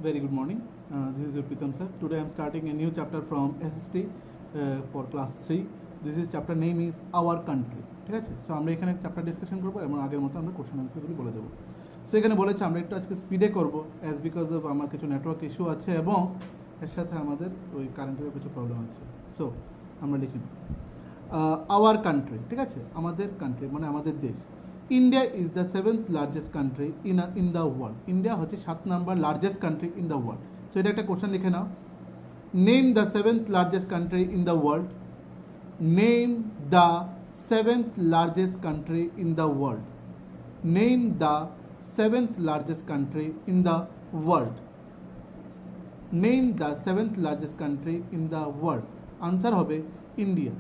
Very good morning. This is Pritam sir. Today I am starting a new chapter from SST for class 3. This is chapter name is Our Country. ঠিক আছে? So আমরা এখানে chapter discussion করবো এবং আগের মতো আমরা question আনসারগুলি বলে দেবো। সো এখানে বলেছে আমরা একটু আজকে স্পিডে করবো অ্যাজ বিকজ অফ আমার কিছু নেটওয়ার্ক ইস্যু আছে এবং এর সাথে আমাদের ওই কারেন্টের কিছু প্রবলেম আছে। সো আমরা লিখি আওয়ার কান্ট্রি, ঠিক আছে? আমাদের কান্ট্রি মানে আমাদের দেশ। India is the 7th largest country in the world. India হচ্ছে 7 number largest country in the world. So এটা একটা কোশ্চেন লিখে নাও। Name the 7th largest country in the world. Name the 7th largest country in the world. Name the 7th largest country in the world. Name the 7th largest country in the world. Answer হবে India.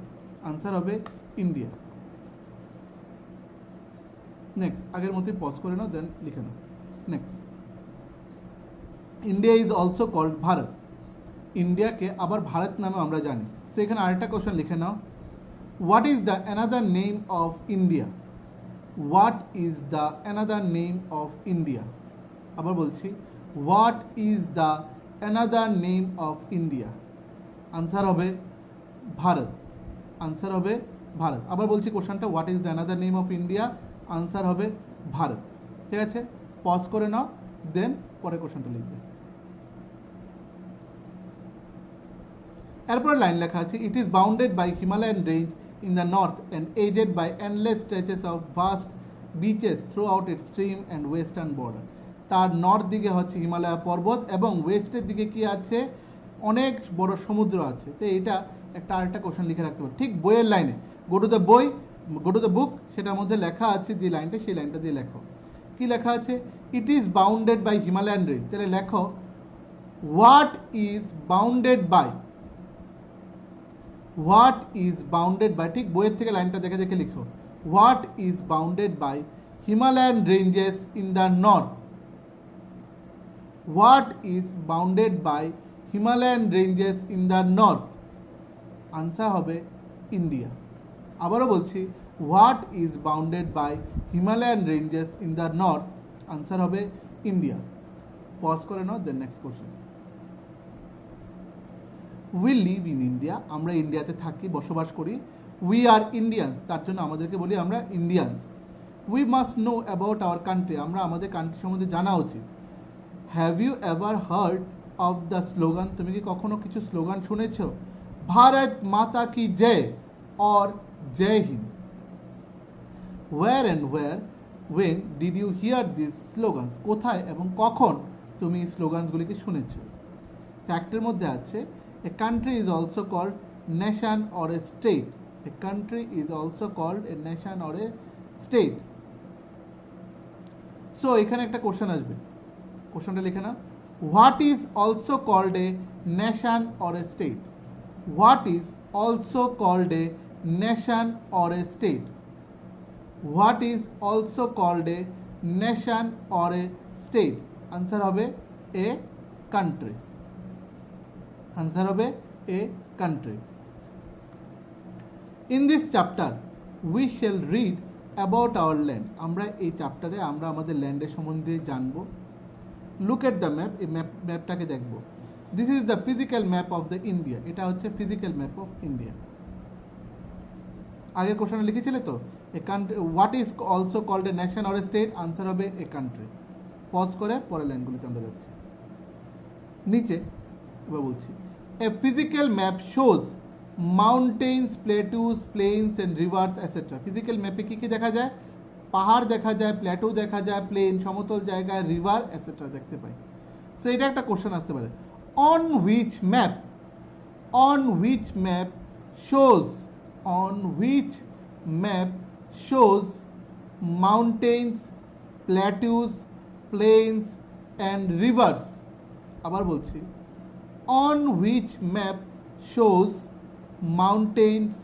Answer হবে India. Next আগের মতোই pause করে নাও, then লিখে নাও। Next, India is also called Bharat. ইন্ডিয়াকে আবার ভারত নামে আমরা জানি। সো এখানে আরেকটা কোশ্চেন লিখে নাও। What is the another name of India? What is the another name of India? আবার বলছি, what is the another name of India? Answer হবে ভারত। আনসার হবে ভারত। আবার বলছি কোশ্চেনটা, what is the another name of India? Answer হবে ভারত। ঠিক আছে, পজ করে নাও, দেন পরে কোশ্চেনটা লিখবে। এরপরে লাইন লেখা আছে, it is bounded by Himalayan range in the north and edged by endless stretches of vast beaches throughout its stream and western border. তার নর্থ দিকে হচ্ছে হিমালয় পর্বত এবং ওয়েস্টের দিকে কি আছে? অনেক বড় সমুদ্র আছে। তো এটা একটা আরেকটা কোশ্চেন লিখে রাখতে পারো, ঠিক বইয়ের লাইনে। গো টু দ্য বই, গো টু দ্য বুক, সেটার মধ্যে লেখা আছে যে লাইনটা, সেই লাইনটা দিয়ে লেখো। কি লেখা আছে? It is bounded by Himalayan range. তাহলে লেখো, what is bounded by. What is bounded by, ঠিক বইয়ের থেকে লাইনটা দেখে দেখে লিখো। What is bounded by Himalayan ranges in the north. What is bounded by Himalayan ranges in the north? Answer হবে ইন্ডিয়া। আবারও বলছি, what is bounded by Himalayan ranges in the north? Answer হবে ইন্ডিয়া। পজ করে নাও, then next question. We live in India. আমরা ইন্ডিয়াতে থাকি, বসবাস করি। উই আর ইন্ডিয়ান্স, তার জন্য আমাদেরকে বলি আমরা Indians. We must know about our country. আমরা আমাদের কান্ট্রি সম্বন্ধে জানা উচিত। Have you ever heard of the slogan? তুমি কি কখনো কিছু স্লোগান শুনেছ? ভারত মাতা কি জয় অর জয় হিন্দ। Where and where when did you hear this slogans? কোথায় এবং কখন তুমি স্লোগানসগুলিকে শুনেছ? ফ্যাক্টের মধ্যে আছে, a country is also called nation or a state. A country is also called a nation or a state. So এখানে একটা কোশ্চেন আসবে, কোশ্চেনটা লিখে না। What is also called a nation or a state? What is also called a nation or a state? What is also called a nation or a state? Answer হবে a country. Answer হবে a country. In this chapter we shall read about our land. আমরা এই চ্যাপ্টারে আমরা আমাদের ল্যান্ডের সম্বন্ধে জানবো। Look at the map, এই ম্যাপটাকে দেখবো। This is the physical map of the India. এটা হচ্ছে ফিজিক্যাল ম্যাপ অফ ইন্ডিয়া। আগের কোশ্চেনে লিখেছিলে তো, a country what is also called a nation or a state? Answer হবে এ কান্ট্রি। পজ করে পরের লাইনগুলিতে আমরা যাচ্ছি। নিচে এবার বলছি, a physical map shows mountains, plateaus, plains and rivers etcetera. Physical ম্যাপে কী কী দেখা যায়? পাহাড় দেখা যায়, প্ল্যাটু দেখা যায়, প্লেন সমতল জায়গায়, রিভার এটসেট্রা দেখতে পাই। সো এটা একটা কোশ্চেন আসতে পারে, on which map, on which map shows, on which map shows mountains, plateaus, plains and rivers? আবার বলছি, on which map shows mountains,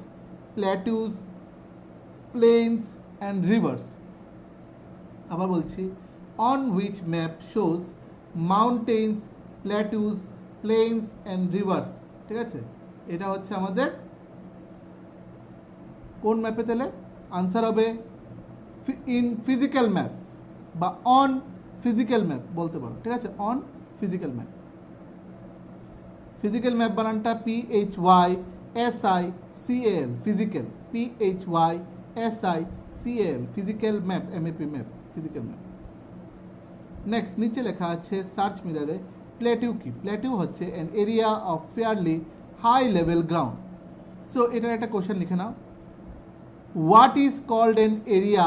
plateaus, plains and rivers? আবার বলছি, on which map shows mountains, plateaus, plains and rivers? ঠিক আছে, এটা হচ্ছে আমাদের কোন ম্যাপে? তাহলে आंसर হবে इन फिजिकल मैप বা অন ফিজিক্যাল ম্যাপ বলতে পারো, ঠিক আছে, on physical map. Physical map বানানটা PHYSICAL physical, PHYSICAL physical map, MAP map, physical map. Next নিচে লেখা আছে সার্চ মিররে প্লেটিউ কি? প্লেটিউ হচ্ছে an area of fairly high level ground. So এটার একটা কোশ্চেন লিখে নাও, what is called an area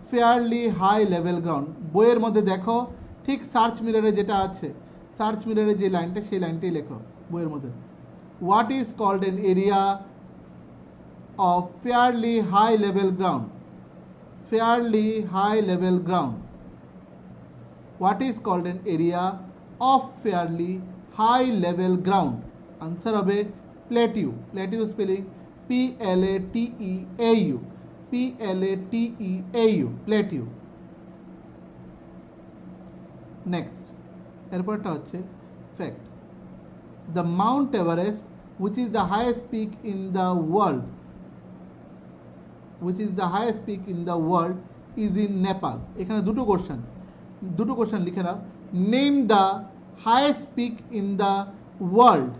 fairly high level ground. বইয়ের মধ্যে দেখো ঠিক সার্চ মিররে যেটা আছে, সার্চ মিররে যে লাইনটা সেই লাইনটাই লেখো বইয়ের মধ্যে। What is called an area of fairly high level ground, fairly high level ground. What is called an area of fairly high level ground? Answer হবে plateau. Plateau spelling PLATEAU, PLATEAU, plateau. Next, এরপরটা হচ্ছে fact. The Mount Everest, which is the highest peak in the world, which is the highest peak in the world, is in Nepal. এখানে দুটো question লিখে নাও। Name the highest peak in the world,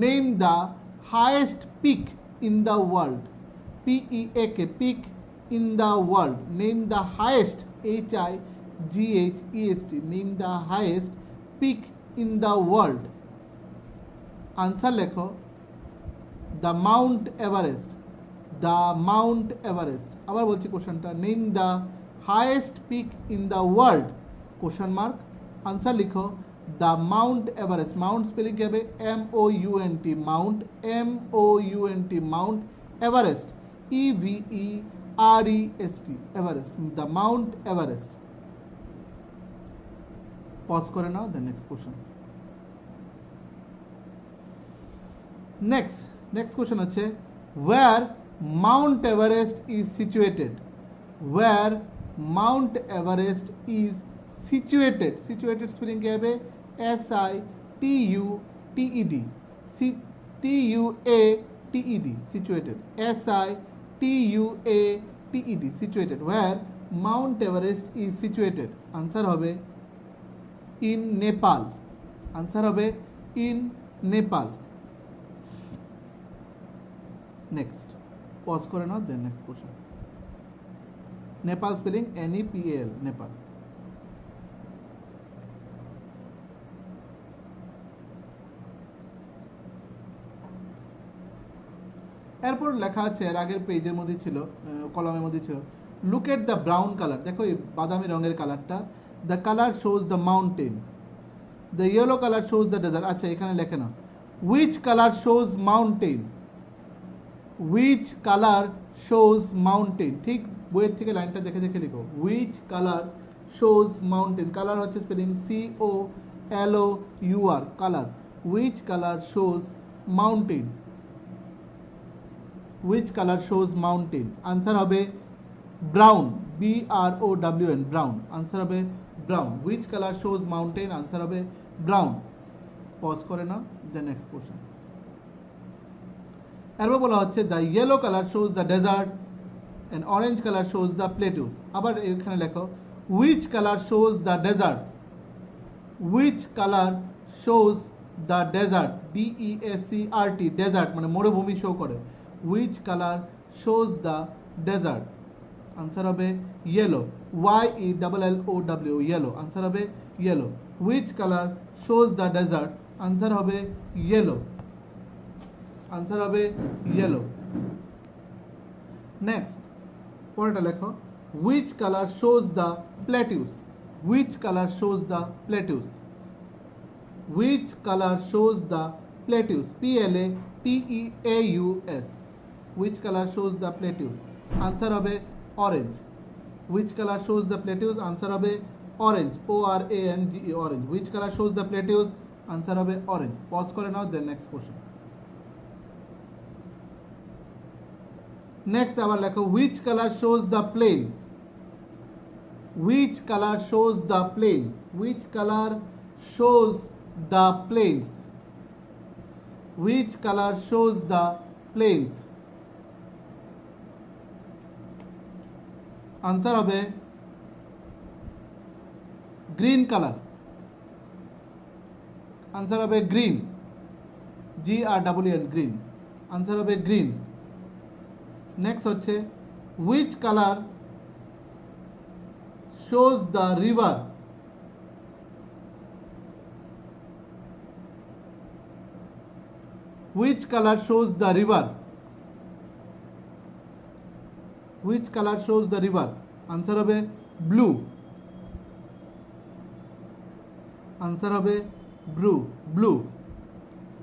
name the highest peak in the world, PEAK, peak in the world. Name the highest, HIGHEST, name the highest peak in the world. Answer লেখো the mount Everest, the mount Everest. আবার বলছি কোশ্চেনটা, name the highest peak in the world, question mark. Answer লিখো the mount Everest. Mount spelling কি হবে? MOUNT, mount, MOUNT, mount Everest, EVEREST, Everest, the mount Everest. Pause করে নাও, the next question. Next question হচ্ছে where mount Everest is situated, where mount Everest is situated. Situated spelling কি হবে? SITUTED, TUATED, situated, SITUATED, situated. Where mount Everest is situated, answer হবে in Nepal, answer হবে in Nepal. Next, pause করে নাও, then next question. Nepal spelling NEPAL, Nepal. এরপর লেখা আছে, এর আগের পেজের মধ্যে ছিল, কলমের মধ্যে ছিল, look at the brown colour. দেখো এই বাদামি রঙের কালারটা, the colour shows the mountain, the yellow colour shows the desert. আচ্ছা এখানে লেখে না, which colour shows mountain, which colour shows mountain. ঠিক বইয়ের থেকে লাইনটা দেখে দেখে লিখো, which colour shows mountain. Colour হচ্ছে spelling COLOUR, colour. Which colour shows mountain, which colour shows mountain. Answer হবে ব্রাউন, BROWN, ব্রাউন। আনসার হবে brown. Which colour shows mountain, answer হবে ব্রাউন। পজ করে নাও, দ্য নেক্সট কোশ্চেন। এরপর বলা হচ্ছে the yellow colour shows the desert and orange color shows the plateaus. আবার এখানে লেখো which color shows the desert, which color shows the desert, DESERT, desert মানে মরুভূমি শো করে। which color shows the desert, answer হবে yellow, YELLOW, yellow, answer হবে yellow। which color shows the desert, answer হবে yellow, answer হবে yellow। Next, পরেরটা লেখো, which color shows the plateaus, which color shows the plateaus, which color shows the plateaus, PLATEAUS, which color shows the plateaus, answer হবে orange। which color shows the plateaus, answer হবে orange, ORANGE, orange। which color shows the plateaus, answer হবে orange। Pause করে নাও, then next question. Next আবার লেখো which color shows the plain, which color shows the plain, which color shows the plains, which color shows the plains, answer হবে green colour, answer হবে green, GREEN green, answer হবে green. Next হচ্ছে which color shows the river, which color shows the river, which color shows the river, answer হবে blue, answer হবে blue,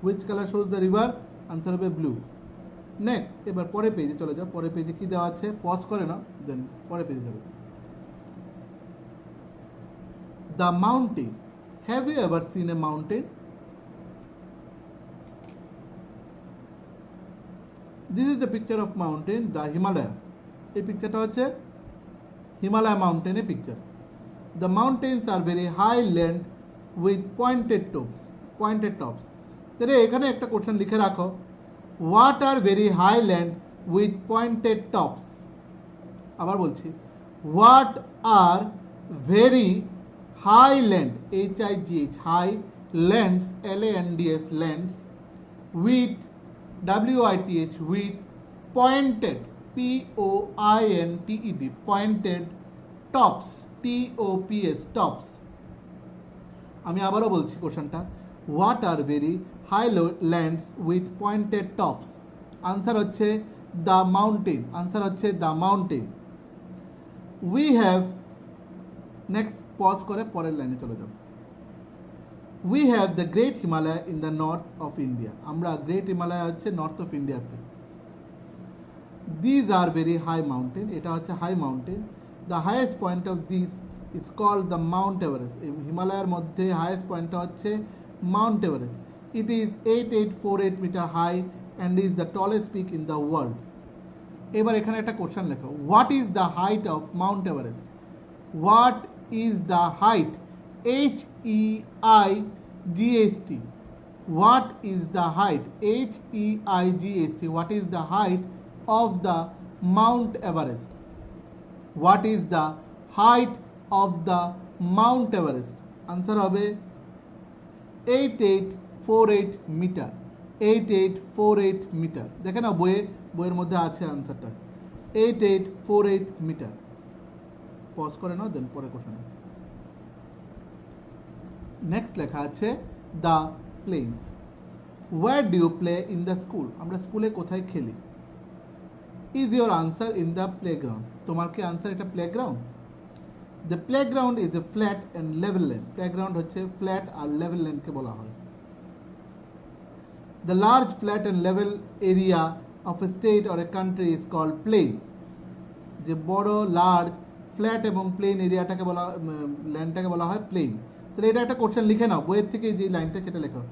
which color shows the river, answer হবে blue. Next এবার পরের পেজে চলে যাও, পরের পেজে কি দেওয়া আছে পজ করে নাও, দেন পরের পেজে যাবে। The mountain, have you ever seen a mountain? This is the picture of mountain, the Himalaya. এই পিকচারটা হচ্ছে হিমালয় মাউন্টেনের picture. The mountains are very high length with pointed tops, তাহলে এখানে একটা কোশ্চেন লিখে রাখো, what are very high length with pointed tops, আবার বলছি, what are very high length, HIGH, high lengths, LANDS, lengths, with WITH, with pointed, POINTED, pointed tops, TOPS, tops। আমি আবারও বলছি কোশ্চেনটা, what are very high lands with pointed tops, answer হচ্ছে the mountain, answer হচ্ছে the mountain। we have, next pause করে পরের লাইনে চলে যাব। we have the great Himalaya in the north of India, আমরা গ্রেট হিমালয় হচ্ছে নর্থ অফ ইন্ডিয়াতে। these are very high mountain, এটা হচ্ছে high mountain. the highest point of this is called the Mount Everest, এই হিমালয়ের মধ্যে হাইয়েস্ট পয়েন্টটা হচ্ছে Mount Everest. it is 8848 meter high and is the tallest peak in the world। এবার এখানে একটা কোশ্চেন লেখো, what is the height of Mount Everest, what is the height, HEIGHT, what is the height, HEIGHT, what is the height of the Mount Everest, what is the height of the Mount Everest, answer হবে 8848 metre, 8848 metre. দেখে না বইয়ের মধ্যে আছে আনসারটা, 8848 metre. Pause করে নাও, দেন পরে কোশ্চেন। নেক্সট লেখা আছে the plains, where do you play in the school, আমরা স্কুলে কোথায় খেলি। Is your answer in the playground, তোমার কি আনসার এটা playground. The playground is a flat and level land, playground হচ্ছে ফ্ল্যাট আর লেভেল ল্যান্ডকে বলা হয়। The large flat and level area of a state or a country is called plain, যে বড় large flat এবং plane এরিয়াটাকে বলা, ল্যান্ডটাকে বলা হয় প্লেন। তাহলে এটা একটা কোশ্চেন লিখে নাও, বইয়ের থেকে যে লাইনটা সেটা লেখো,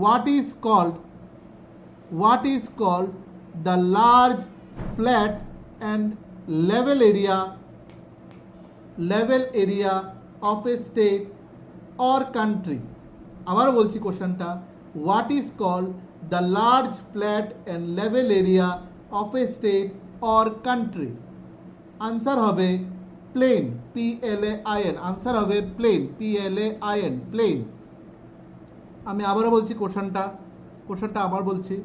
what is called the large flat and level area of a state or country। আবার বলছি কোশ্চেনটা, what is called the large flat and level area of a state or country, answer হবে প্লেন, PLAIN, आंसर হবে plane, PLAIN, plane. আমি আবারও বলছি কোশ্চেনটা আবার বলছি,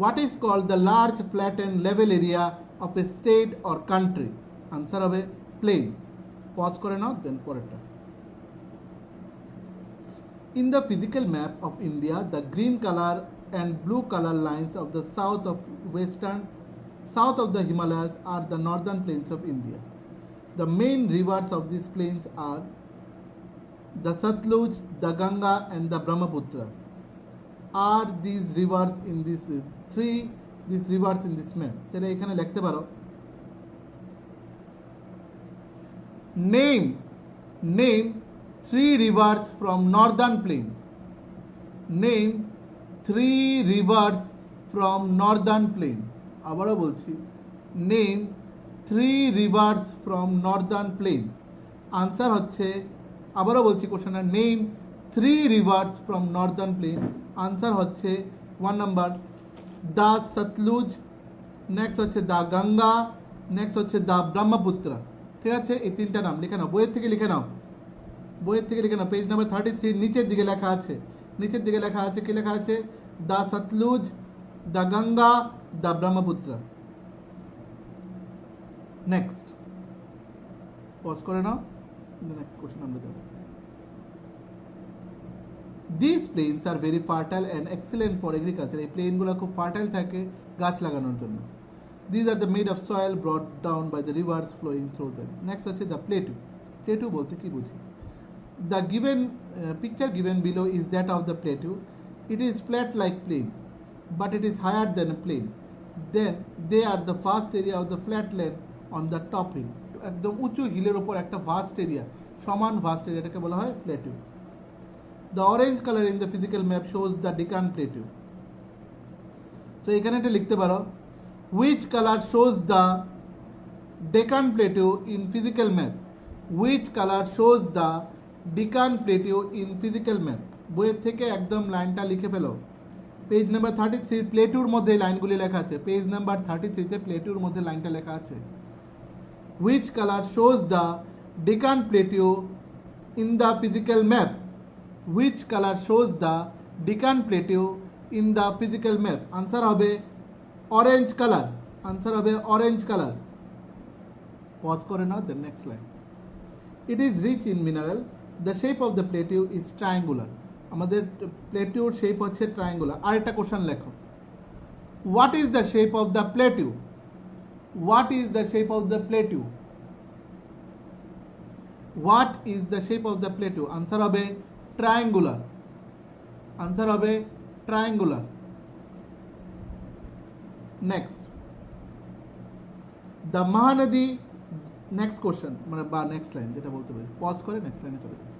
what is called the large flat and level area of a state or country, answer হবে plane. Pause করে নাও, দেন পরেরটা। In the physical map of India, the green color and blue color lines of the south of the Himalayas are the northern plains of India. The main rivers of these plains are the Satluj, the Ganga and the Brahmaputra. Are these rivers in this map? তাহলে এখানে লিখতে পারো, name 3 rivers from northern plain, name 3 rivers from northern plain। আবারও বলছি, name 3 rivers from northern plain, answer হচ্ছে, আবারও বলছি কোশ্চেনটা, name 3 rivers from northern plain, answer হচ্ছে 1 নাম্বার the Satluj, next হচ্ছে the Ganga, next হচ্ছে the Brahmaputra। ঠিক আছে, এই তিনটা নাম লিখে নাও, বইয়ের থেকে লিখে নাও, বইয়ের থেকে লিখে নাও। পেজ নাম্বার 33 নিচের দিকে লেখা আছে, নিচের দিকে লেখা আছে, কি লেখা আছে? The Sutlej, the Ganga, the Brahmaputra. Next pause করে নাও, নেক্সট কোশ্চেন আমরা যাব। These plains are very fertile and excellent for agriculture. এই প্লেনগুলো খুব ফার্টাইল থাকে গাছ লাগানোর জন্য। These are the made of soil brought down by the rivers flowing through them. Next হচ্ছে the plateau. Plateau বলতে কি বুঝি? The given picture given below is that of the plateau. It is flat like plain, but it is higher than a plain. Then they are the vast area of the flat land on the top hill. একদম উঁচু হিলের উপর একটা vast area, সমান vast এরিয়াটাকে বলা হয় plateau. The orange color in the physical map shows the Deccan Plateau. So এখানে এটা লিখতে পারো, which color shows the Deccan Plateau in physical map? Which color shows the Deccan Plateau in physical map? বইয়ের থেকে একদম লাইনটা লিখে ফেলো। Page number 33 প্লেটুর মধ্যে লাইনগুলি লেখা আছে, পেজ নাম্বার 33 তে প্লেটুর মধ্যে লাইনটা লেখা আছে। Which color shows the Deccan Plateau in the physical map? Which color shows the Deccan Plateau in the physical map? Answer হবে orange color. Answer হবে orange color. Pause করে নাও, the next line. It is rich in mineral. The shape of the plateau is triangular. আমাদের প্লেটিউর shape হচ্ছে triangular. আরেকটা question লেখো, what is the shape of the plateau? What is the shape of the plateau? What is the shape of the plateau? Answer হবে triangular. Answer হবে triangular. Next, the Mahanadi. Next question মানে বা next line যেটা বলতে পারি, pause করে next লাইনে চলে যাবে।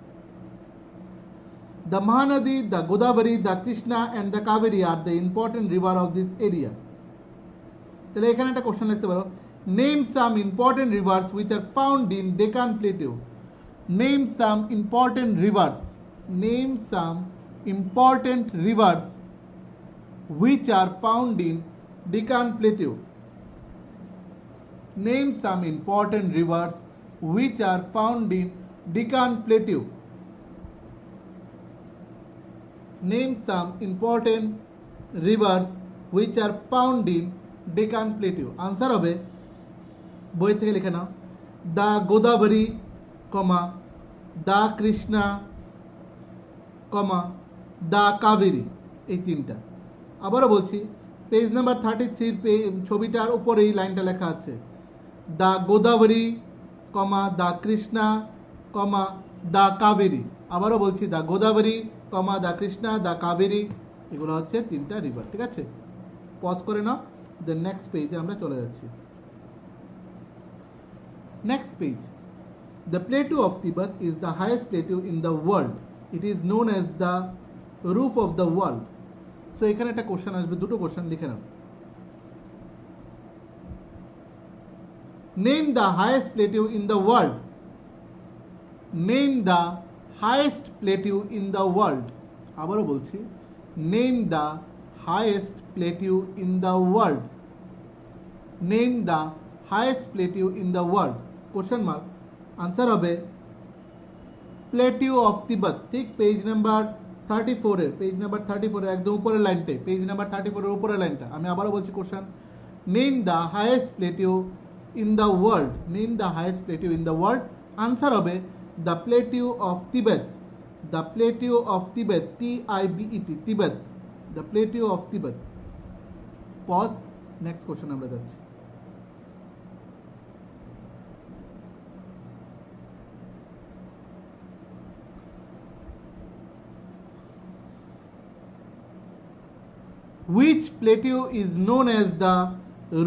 The Mahanadi, the Godavari, the Krishna and the Kaveri are the important river of this area. তাহলে এখানে একটা কোশ্চেন লিখতে পারো, name some important rivers which are found in Deccan Plateau. Name some important rivers. Name some important rivers which are found in Deccan Plateau. Name some important rivers which are found in Deccan Plateau. Name some important rivers which are found in Deccan Plateau. Answer হবে বই থেকে লিখে নাও, the Godavari, the Krishna, the Kaveri, এই তিনটা। আবারও বলছি, page number 33 ছবিটার উপরে এই লাইনটা লেখা আছে, the Godavari, the Krishna, the Kaveri। আবারও বলছি, the Godavari, the Krishna, the Kaveri, এগুলো হচ্ছে তিনটা রিভার। ঠিক আছে, পজ করে নাও, the next পেজে আমরা চলে যাচ্ছি। Next page, the plateau of Tibet is the highest plateau in the world. It is known as the roof of the world. So এখানে একটা কোশ্চেন আসবে, দুটো কোশ্চেন লিখে নাও। Name the highest plateau in the world. Name the highest plateau in the world. আবারও বলছি, name the highest plateau in the world. Name the highest plateau in the world. Question mark. Answer হবে plateau of Tibet. ঠিক page number 34 এর, page number 34 এর একদম উপরের লাইনটা, page number 34 এর উপরের লাইনটা। আমি আবারও বলছি question, name the highest plateau in the world. Name the highest plateau in the world. Answer হবে the plateau of Tibet. The plateau of Tibet, TIBET, Tibet, the plateau of Tibet. Pause, next question আমরা যাচ্ছি। Which plateau is known as the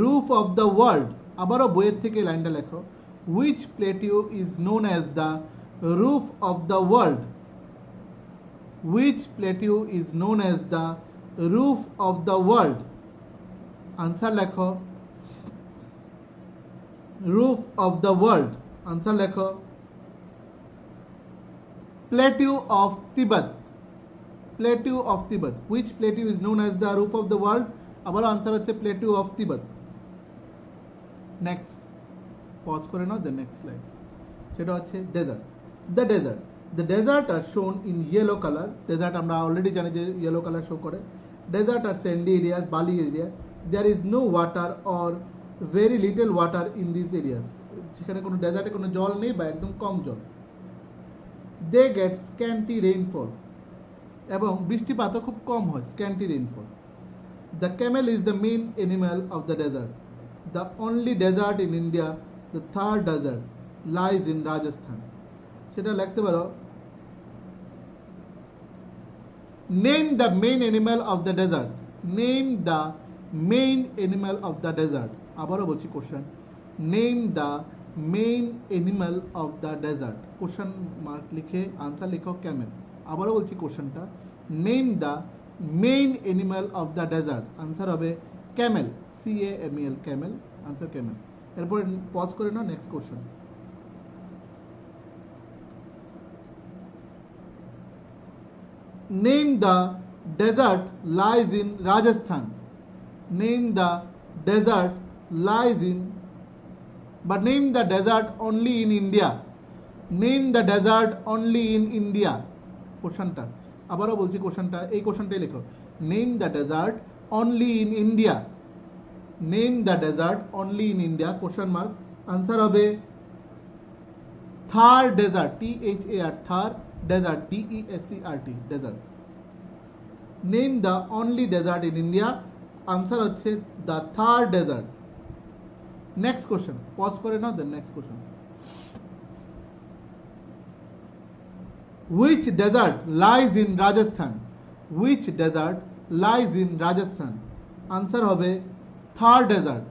roof of the world? আবারও বইয়ের থেকে লাইনটা লেখো, which plateau is known as the roof of the world? Which plateau is known as the roof of the world? Answer লেখো roof of the world. Answer লেখো plateau of Tibet. Plateau of Tibet. Which plateau is known as the roof of the world? আবারও answer হচ্ছে plateau of Tibet. Next, pause করে নাও, the next slide. সেটা হচ্ছে dessert. The desert are shown in yellow colour. Desert আমরা already জানি যে yellow colour show করে। ডেজার্ট আর স্যান্ডি এরিয়াস, বালি area. There is no water or very little water in this areas. সেখানে কোনো ডেজার্টে কোনো জল নেই বা একদম কম জল। দে গেট স্ক্যান্টি রেইনফল, এবং বৃষ্টিপাতও খুব কম হয়, scanty rainfall. The camel is the main animal of the desert. The only desert in India, the Thar desert, lies in Rajasthan. সেটা লিখতে পারো, name the main animal of the desert. Name the main animal of the desert. আবারও বলছি question, name the main animal of the desert. Question mark লিখে answer লিখো camel. আবারও বলছি কোশ্চেনটা, name the main animal of the desert. Answer হবে camel, CAMEL, camel. Answer camel. এরপর pause করে নাও, next question. Name the desert lies in Rajasthan. Name the desert lies in, but name the desert only in India. Name the desert only in India. কোশ্চেনটা আবারও বলছি, কোশ্চেনটা এই কোশ্চেনটাই লেখো, name the desert only in India. Name the desert only in India, question mark. Answer হবে Thar desert, THAR, Thar desert, DESERT, desert. Name the only desert in India, answer হচ্ছে the Thar desert. Next question, pause করে নাও, then next question. Which desert lies in Rajasthan? Which desert lies in Rajasthan? Answer হবে Thar desert.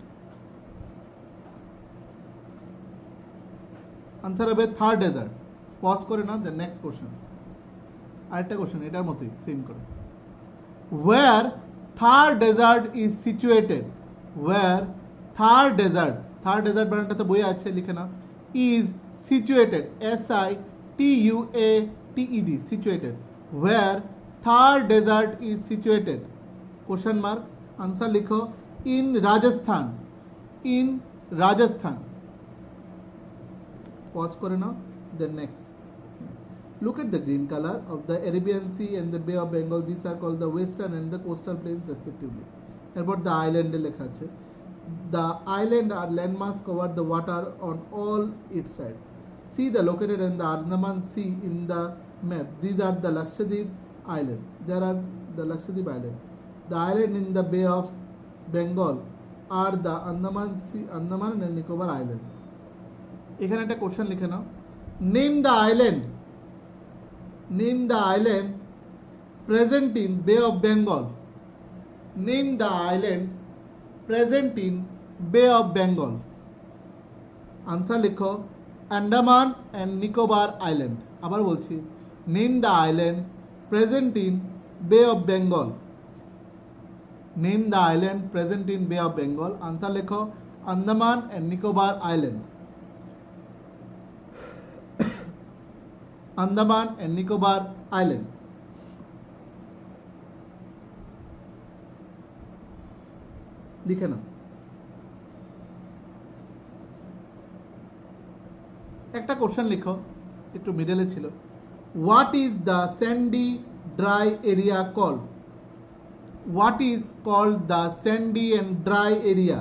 Answer হবে Thar desert. Pause করে নাও, then next question. আরেকটা question এটার মতোই সেম করে। Where Thar desert is situated? Where Thar desert বানানটা তো বইয়ে আছে, লিখে নাও। is situated, SITUATED, situated. Where Thar desert is situated? Question mark. Answer লিখো, in Rajasthan. In Rajasthan. Pause করে নাও, then next. Look at the green color of the Arabian Sea and the Bay of Bengal. These are called the western and the coastal plains respectively. About the island লেখা আছে, the island are landmass cover the water on all its sides. See the located in the Andaman Sea in the map. These are the Lakshadweep island. There are the Lakshadweep island. The island in the Bay of Bengal are the Andaman Sea, Andaman and Nicobar island. এখানে একটা question লিখে নাও, name the island. Name the island present in Bay of Bengal. Name the island present in Bay of Bengal. Answer লিখো, Andaman and Nicobar Island. আবার বলছি, name the island present in Bay of Bengal. Name the island present in Bay of Bengal. Answer লিখো, Andaman and Nicobar Island. Andaman and Nicobar Island. লিখে নাও। একটা question লিখো, একটু মিডলে ছিল। What is the sandy dry area called? What is called the sandy and dry area?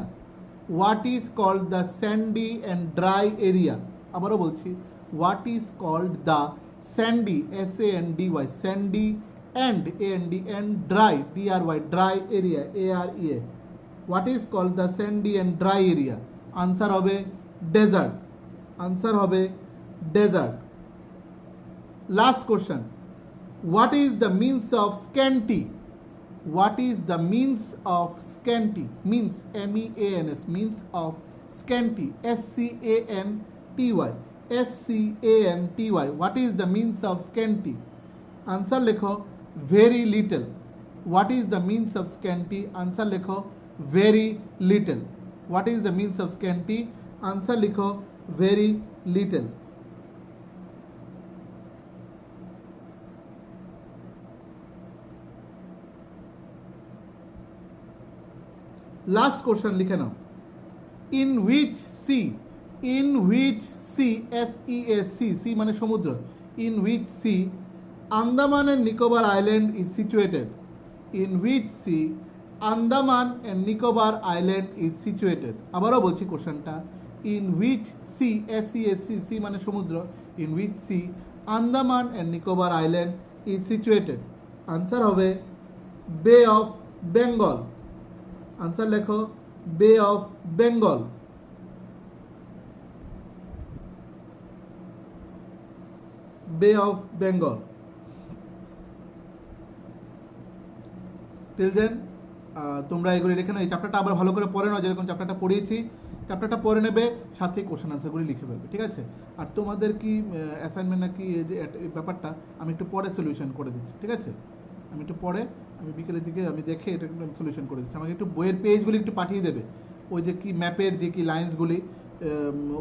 What is called the sandy and dry area? আবারও বলছি, what is called the sandy, SANDY, sandy and AND and dry, DRY, dry area, AREA. What is called the sandy and dry area? Answer হবে desert. Answer হবে desert. Last question. What is the means of scanty? What is the means of scanty? Means, MEANS, means of scanty, SCANTY. SCANTY. What is the means of scanty? Answer लिखो, very little. What is the means of scanty? Answer लिखो, very little. What is the means of scanty? Answer लिखो, very little. Last question लिखे नाओ, in which sea in which sea, SEA, sea মানে সমুদ্র, in which sea Andaman and Nicobar island is situated, in which sea Andaman and Nicobar island is situated. আবারও বলছি কোশ্চেনটা, in which sea, SEA, sea মানে সমুদ্র, in which sea Andaman and Nicobar island is situated. Answer হবে bay of Bengal. Answer লেখো বে অফ বেঙ্গল। বে of Bengal. Till then তোমরা এগুলি লিখে নাও, এই চ্যাপ্টারটা আবার ভালো করে পড়ে নাও, যেরকম চ্যাপ্টারটা পড়িয়েছি চ্যাপ্টারটা পড়ে নেবে, সাথে কোশ্চেন আনসারগুলি লিখে ফেলবে, ঠিক আছে? আর তোমাদের কি অ্যাসাইনমেন্ট নাকি এই যে এই ব্যাপারটা আমি একটু পরে সলিউশন করে দিচ্ছি, ঠিক আছে? আমি একটু পরে, আমি বিকেলের দিকে আমি দেখে এটা একটু সলিউশন করে দিচ্ছি। আমাকে একটু বইয়ের পেজগুলি একটু পাঠিয়ে দেবে, ওই যে কি ম্যাপের যে কি লাইন্সগুলি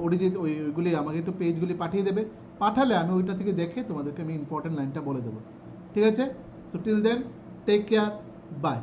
অরিজিৎ ওইগুলি আমাকে একটু পেজগুলি পাঠিয়ে দেবে, পাঠালে আমি ওইটা থেকে দেখে তোমাদেরকে আমি ইম্পর্টেন্ট লাইনটা বলে দেবো, ঠিক আছে? So till then take care, by.